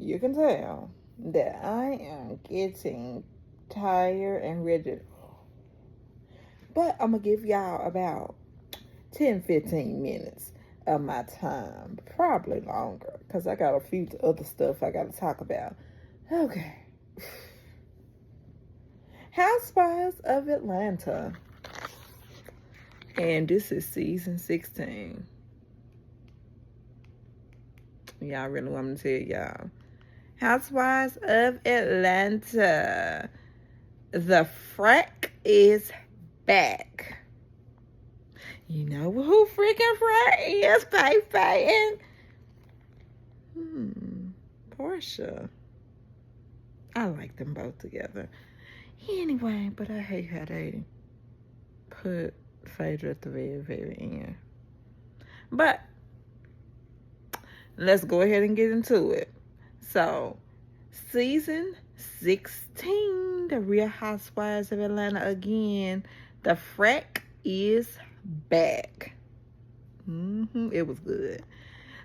you can tell that I am getting tired and ready. But I'm going to give y'all about 10-15 minutes of my time. Probably longer, because I got a few other stuff I got to talk about. Okay. Housewives of Atlanta. And this is season 16. Y'all really want me to tell y'all. Housewives of Atlanta. The frack is back. You know who freaking frack is, Faye and Portia. I like them both together. Anyway, but I hate how they put Phaedra at the very, very end. But let's go ahead and get into it. So, season 16, The Real Housewives of Atlanta again. The frack is back. It was good.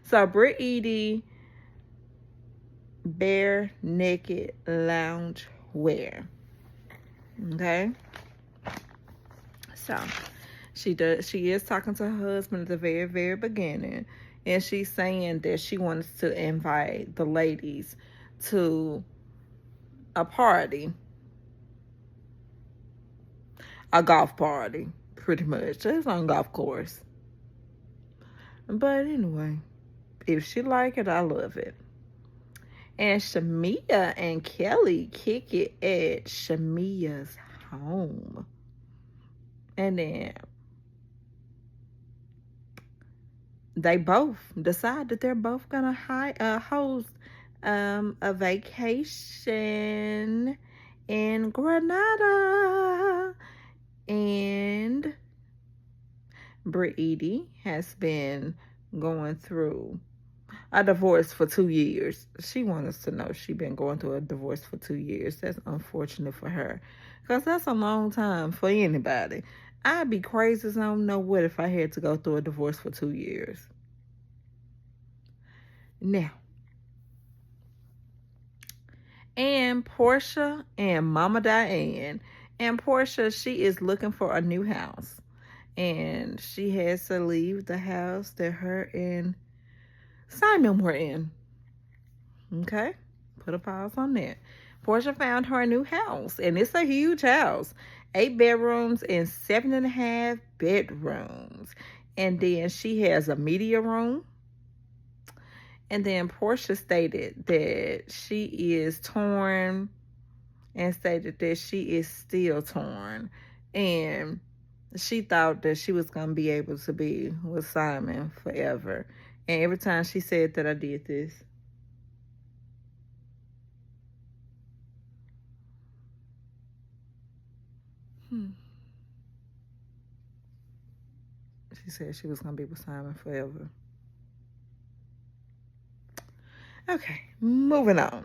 So, Britt Edie, bare naked lounge wear. Okay? So, she is talking to her husband at the very, very beginning. And she's saying that she wants to invite the ladies to a party. A golf party, pretty much. It's on a golf course. But anyway, if she like it, I love it. And Shamia and Kelly kick it at Shamia's home. And then they both decide that they're both gonna host a vacation in Granada. And Britt Edie has been going through a divorce for 2 years. She wants us to know she's been going through a divorce for 2 years. That's unfortunate for her, because that's a long time for anybody. I'd be crazy as I don't know what if I had to go through a divorce for 2 years. Now, and Portia and Mama Diane. And Portia, she is looking for a new house. And she has to leave the house that her and Simon were in. Okay? Put a pause on that. Portia found her a new house. And it's a huge house. 8 bedrooms and 7.5 bedrooms. And then she has a media room. And then Portia stated that she is torn, and stated that she is still torn. And she thought that she was going to be able to be with Simon forever. And every time she said that, I did this. She said she was going to be with Simon forever. Okay, moving on.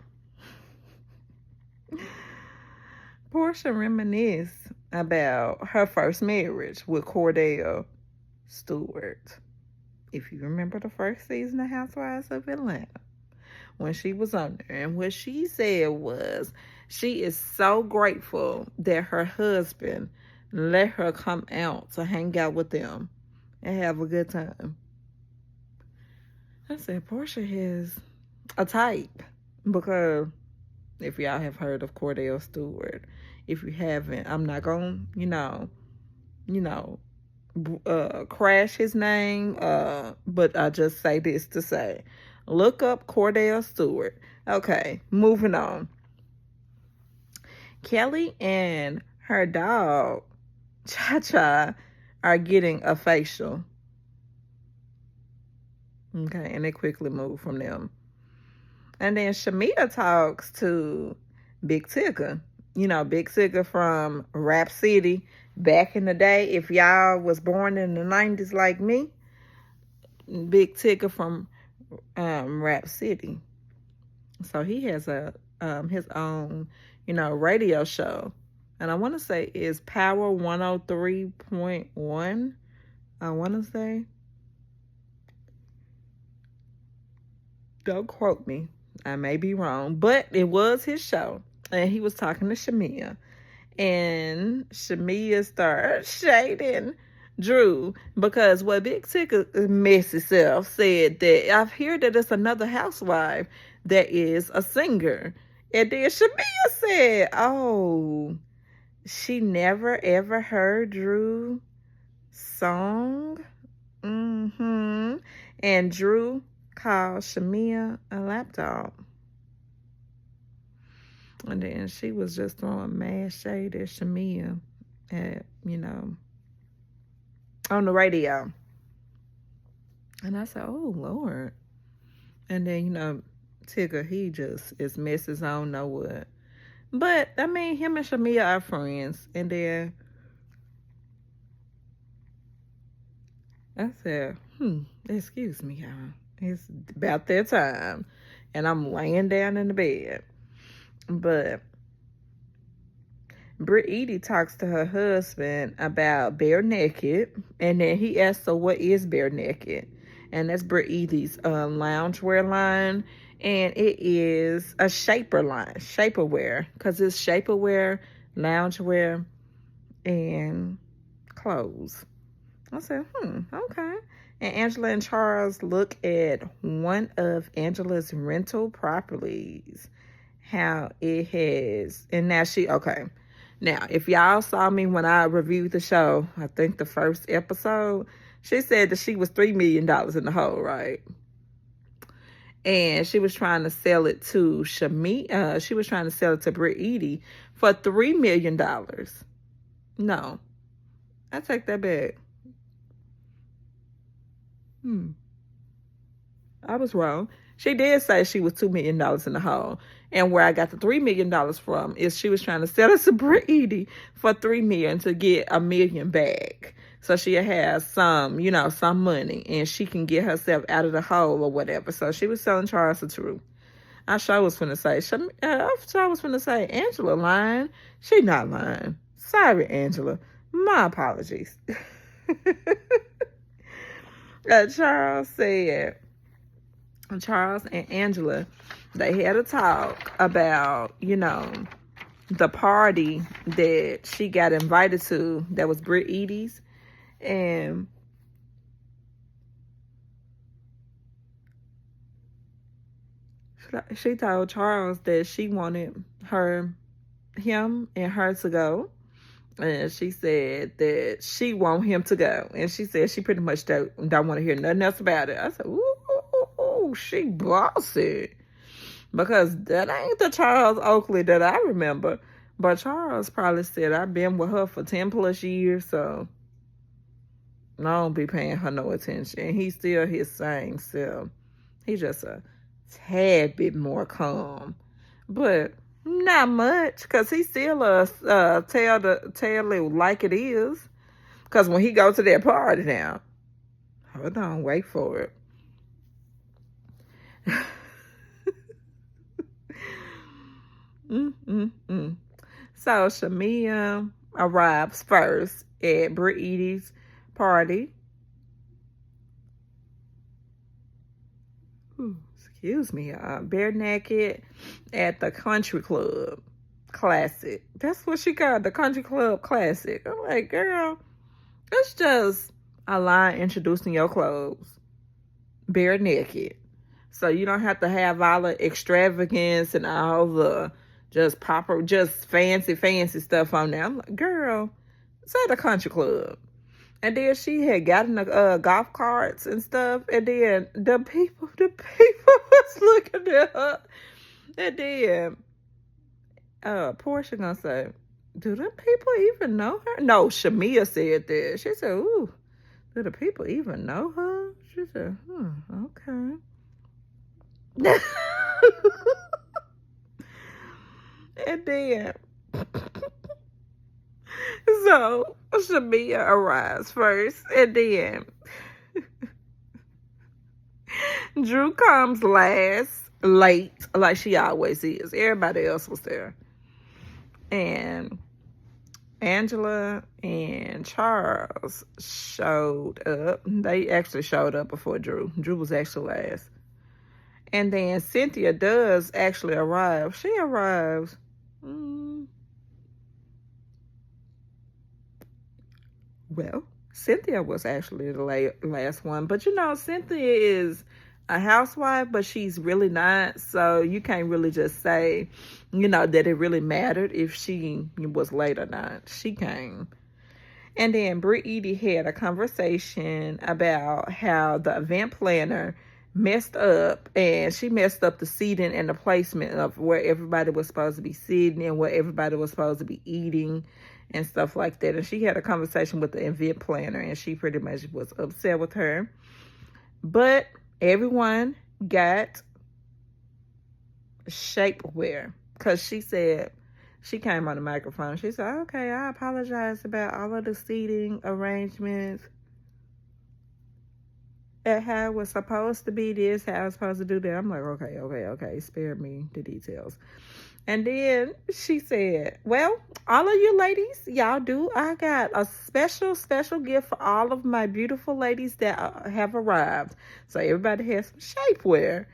Portia reminisced about her first marriage with Cordell Stewart. If you remember the first season of Housewives of Atlanta, when she was on there, and what she said was she is so grateful that her husband let her come out to hang out with them and have a good time. I said, Portia has a type, because if y'all have heard of Cordell Stewart, if you haven't, I'm not gonna, crash his name, but I just say this to say, look up Cordell Stewart. Okay, moving on. Kelly and her dog, Cha-Cha, are getting a facial. Okay, and they quickly move from them. And then Shamia talks to Big Tigger. Big Tigger from Rap City back in the day. If y'all was born in the 90s like me, Big Tigger from Rap City. So he has his own, radio show. And I want to say it's Power 103.1. I want to say. Don't quote me. I may be wrong, but it was his show. And he was talking to Shamia. And Shamia started shading Drew because what Big Ticker messy self said that I've heard that it's another housewife that is a singer. And then Shamia said, oh, she never ever heard Drew song. And Drew called Shamia a lapdog. And then she was just throwing mad shade at Shamia on the radio. And I said, oh, Lord. And then, Tigger, he just is messes, I don't know what. But, I mean, him and Shamia are friends. And then I said, excuse me, y'all. It's about that time. And I'm laying down in the bed. But Britt Edie talks to her husband about bare naked, and then he asks her what is bare naked, and that's Britt Edie's loungewear line, and it is a shaperwear, because it's shaperwear, loungewear, and clothes. I said, okay. And Angela and Charles look at one of Angela's rental properties. How it has, and now now if y'all saw me when I reviewed the show, I think the first episode, she said that she was $3 million in the hole, right? And she was trying to sell it to Shamia. She was trying to sell it to Britt Edie for $3 million. No, I take that back. I was wrong. She did say she was $2 million in the hole. And where I got the $3 million from is she was trying to sell it to Britt Edie for $3 million to get $1 million back. So she has some money, and she can get herself out of the hole or whatever. So she was selling Charles the truth. I sure was finna say, Angela lying. She not lying. Sorry, Angela. My apologies. Charles and Angela, they had a talk about, the party that she got invited to that was Britt Edie's. And she told Charles that she wanted him and her to go. And she said that she want him to go. And she said she pretty much don't want to hear nothing else about it. I said, ooh, she bossy. Because that ain't the Charles Oakley that I remember. But Charles probably said, I've been with her for 10 plus years, so I don't be paying her no attention. He's still his same self. He's just a tad bit more calm. But not much, because he still tell it like it is. Because when he go to that party now, hold on, wait for it. So Shamia arrives first at Britt Edie's party. Excuse me, bare naked at the country club classic. That's what she called, the country club classic. I'm like, girl, it's just a line introducing your clothes, bare naked. So you don't have to have all the extravagance and all the just fancy stuff on there. I'm like, girl, it's at a country club. And then she had gotten the golf carts and stuff. And then the people was looking at her. And then Portia gonna say, do the people even know her? No, Shamia said that. She said, ooh, do the people even know her? She said, okay. And then so Shamia arrives first, and then Drew comes late, like she always is. Everybody else was there. And Angela and Charles showed up. They actually showed up before Drew. Drew was actually last. And then Cynthia does actually arrive. She arrives. Mm, well, Cynthia was actually the last one. But Cynthia is a housewife, but she's really not. So you can't really just say, that it really mattered if she was late or not. She came. And then Brittany had a conversation about how the event planner messed up, and she messed up the seating and the placement of where everybody was supposed to be sitting and where everybody was supposed to be eating and stuff like that. And she had a conversation with the event planner, and she pretty much was upset with her. But everyone got shapewear because she came on the microphone. She said, okay, I apologize about all of the seating arrangements and how it was supposed to be this, how I was supposed to do that. I'm like, okay, spare me the details. And then she said, well, all of you ladies, y'all do. I got a special gift for all of my beautiful ladies that have arrived. So everybody has some shapewear.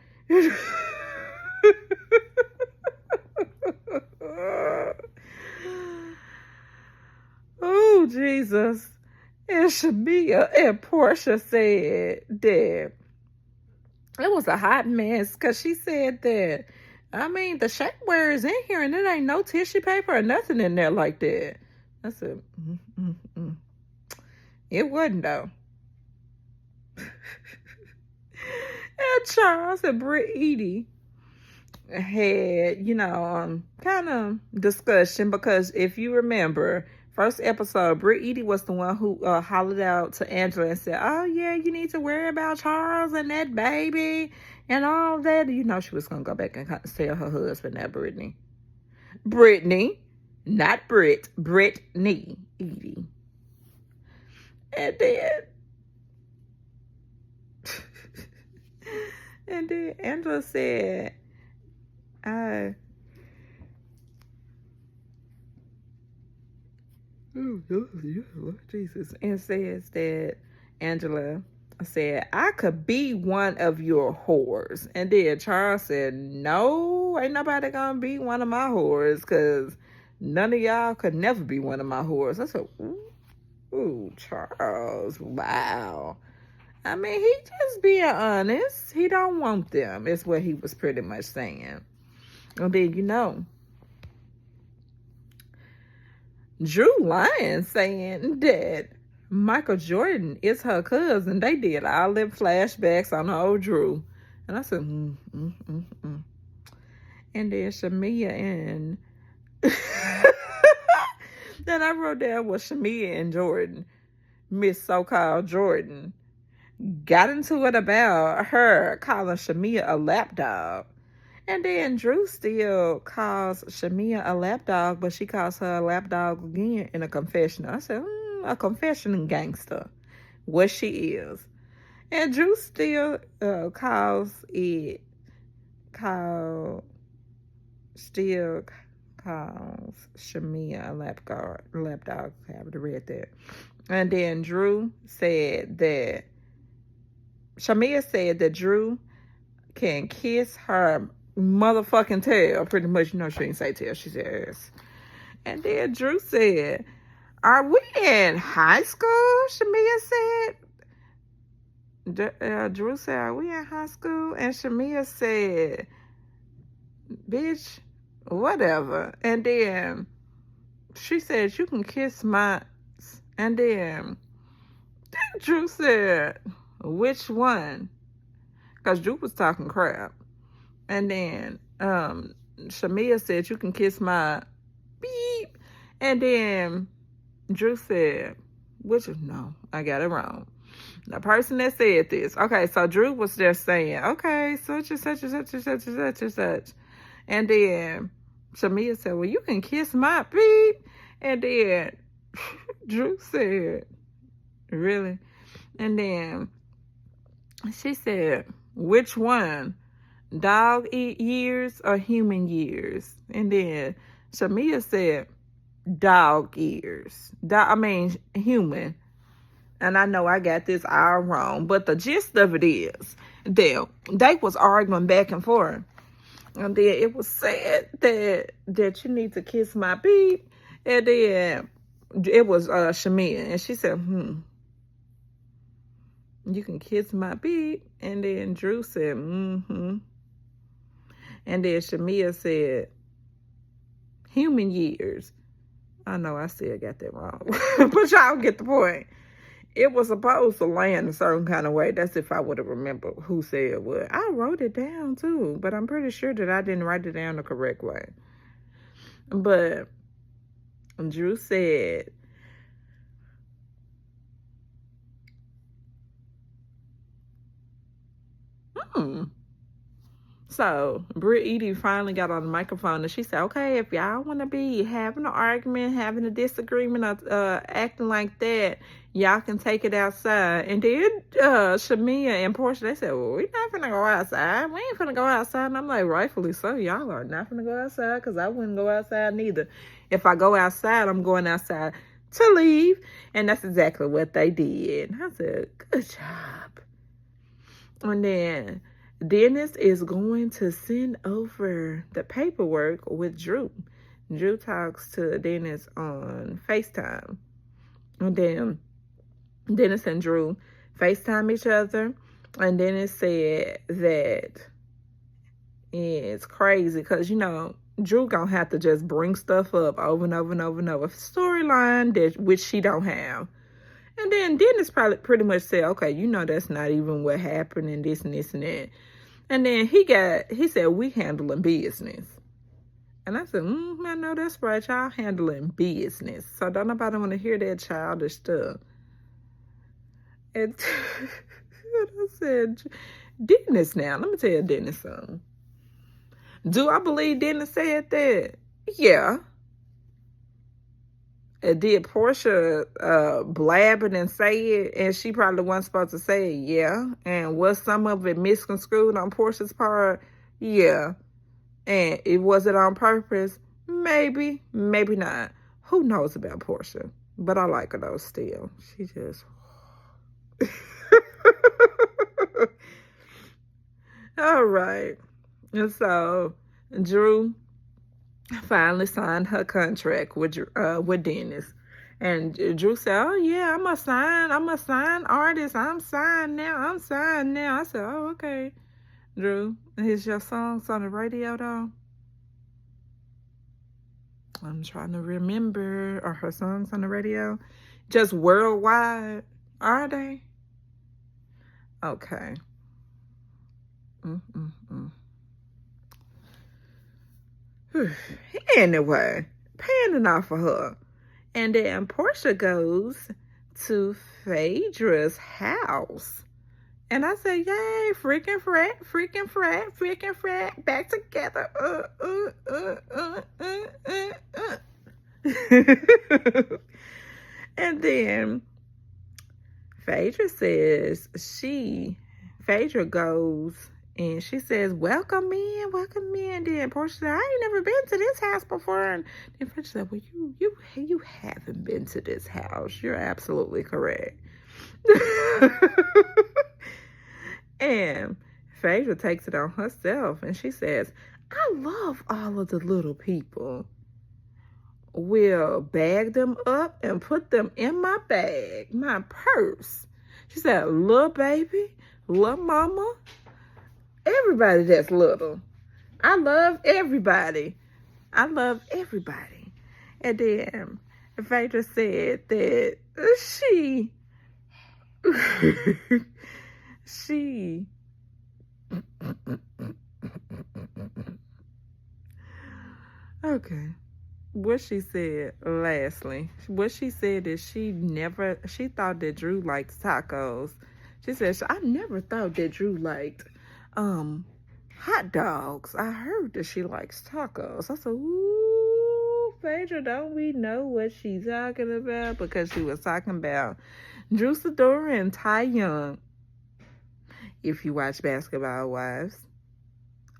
Oh, Jesus. And Shamia and Portia said that it was a hot mess because she said that, the shapewear is in here and there ain't no tissue paper or nothing in there like that. I said, It wasn't, though. And Charles and Brittany had, kind of discussion because if you remember, first episode, Brittany was the one who hollered out to Angela and said, oh, yeah, you need to worry about Charles and that baby and all that. She was going to go back and tell her husband that, Brittany. Brittany, not Britt. Brittany. Edie. And then... and then Angela said, Lord Jesus. And says that Angela said, I could be one of your whores. And then Charles said, no, ain't nobody gonna be one of my whores because none of y'all could never be one of my whores. I said, ooh, Charles, wow. He just being honest. He don't want them, is what he was pretty much saying. And then, Drew lying, saying that Michael Jordan is her cousin. They did all them flashbacks on old Drew. And I said, And then Shamia and... then I wrote down what Shamia and Jordan, Miss So-Called Jordan, got into it about her calling Shamia a lapdog. And then Drew still calls Shamia a lapdog, but she calls her a lapdog again in a confessional. I said, a confession gangster. What she is. And Drew still calls Shamia a lapdog. I haven't read that. And then Drew said that Shamia said that Drew can kiss her motherfucking tail. Pretty much, she didn't say tail, she said ass. And then Drew said, are we in high school? Shamia said. Drew said, are we in high school? And Shamia said, bitch, whatever. And then she said, you can kiss my... And then Drew said, which one? Because Drew was talking crap. And then Shamia said, you can kiss my beep. And then Drew said, no, I got it wrong. The person that said this. Okay, so Drew was just saying, okay, such and such and such and such and such and such. And then Shamia said, well, you can kiss my beep. And then Drew said, really? And then she said, which one? Dog years or human years? And then Shamia said, dog years. Human. And I know I got this all wrong, but the gist of it is They was arguing back and forth. And then it was said that you need to kiss my beat. And then it was Shamia. And she said, you can kiss my beat. And then Drew said, And then Shamia said, human years. I know I still got that wrong. But y'all get the point. It was supposed to land a certain kind of way. That's if I would have remembered who said what. I wrote it down too, but I'm pretty sure that I didn't write it down the correct way. But Drew said, So, Britt Edie finally got on the microphone and she said, okay, if y'all want to be having an argument, having a disagreement, acting like that, y'all can take it outside. And then Shamia and Portia, they said, well, we're not finna go outside. We ain't finna go outside. And I'm like, rightfully so. Y'all are not finna go outside because I wouldn't go outside neither. If I go outside, I'm going outside to leave. And that's exactly what they did. I said, good job. And then Dennis is going to send over the paperwork with Drew. Drew talks to Dennis on FaceTime. And then Dennis and Drew FaceTime each other. And Dennis said that it's crazy because, Drew gonna have to just bring stuff up over and over and over and over. Storyline which she don't have. And then Dennis probably pretty much said, okay, that's not even what happened and this and this and that. And then he said, we handling business. And I said, I know that's right. Y'all handling business. So don't nobody want to hear that childish stuff. And I said, Dennis now. Let me tell you Dennis something. Do I believe Dennis said that? Yeah. Did Portia blab it and say it, and she probably wasn't supposed to say it? Yeah. And was some of it misconstrued on Portia's part? Yeah. And was it on purpose? Maybe, maybe not. Who knows about Portia? But I like her though still. She just... All right. And so, Drew finally signed her contract with Dennis. And Drew said, oh, yeah, I'm a sign artist. I'm signed now. I said, oh, okay. Drew, is your songs on the radio, though? I'm trying to remember. Are her songs on the radio? Just worldwide? Are they? Okay. Anyway, paying enough for her. And then Portia goes to Phaedra's house. And I said, yay, freaking frat, back together. And then Phaedra says Phaedra goes and she says, welcome in. Then Portia said, I ain't never been to this house before. And then Phaedra said, well, you haven't been to this house. You're absolutely correct. And Phaedra takes it on herself and she says, I love all of the little people. We'll bag them up and put them in my bag, my purse. She said, little baby, little mama, everybody that's little. I love everybody. And then Phaedra said that she okay. What she said is she thought that Drew liked tacos. She said, I never thought that Drew liked hot dogs. I heard that she likes tacos. I said, ooh, Phaedra, don't we know what she's talking about? Because she was talking about Drew Sidora and Ty Young. If you watch Basketball Wives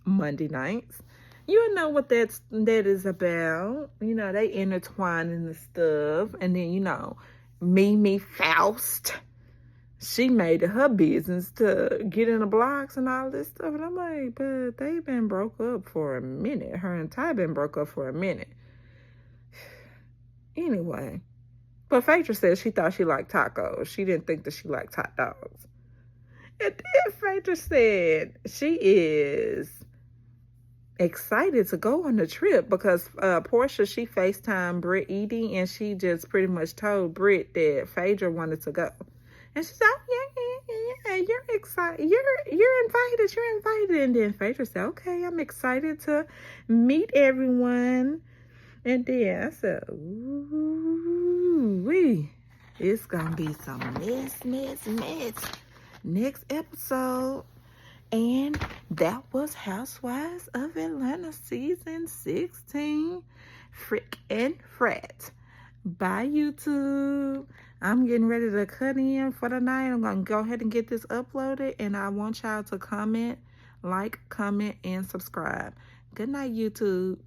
Monday nights, you know what that is about. They intertwine in the stuff. And then, Mimi Faust. she made it her business to get in the blogs and all this stuff. And I'm like, but they've been broke up for a minute. Her and Ty been broke up for a minute. Anyway. But Phaedra said she thought she liked tacos. She didn't think that she liked hot dogs. And then Phaedra said she is excited to go on the trip because Portia, she FaceTimed Britt Edie, and she just pretty much told Britt that Phaedra wanted to go. And she said, oh, yeah, you're excited. You're invited. And then Phaedra said, okay, I'm excited to meet everyone. And then I said, ooh, it's going to be some mess next episode. And that was Housewives of Atlanta season 16, Frick and Frat. Bye, YouTube. I'm getting ready to cut in for the night. I'm going to go ahead and get this uploaded. And I want y'all to comment, like, comment, and subscribe. Good night, YouTube.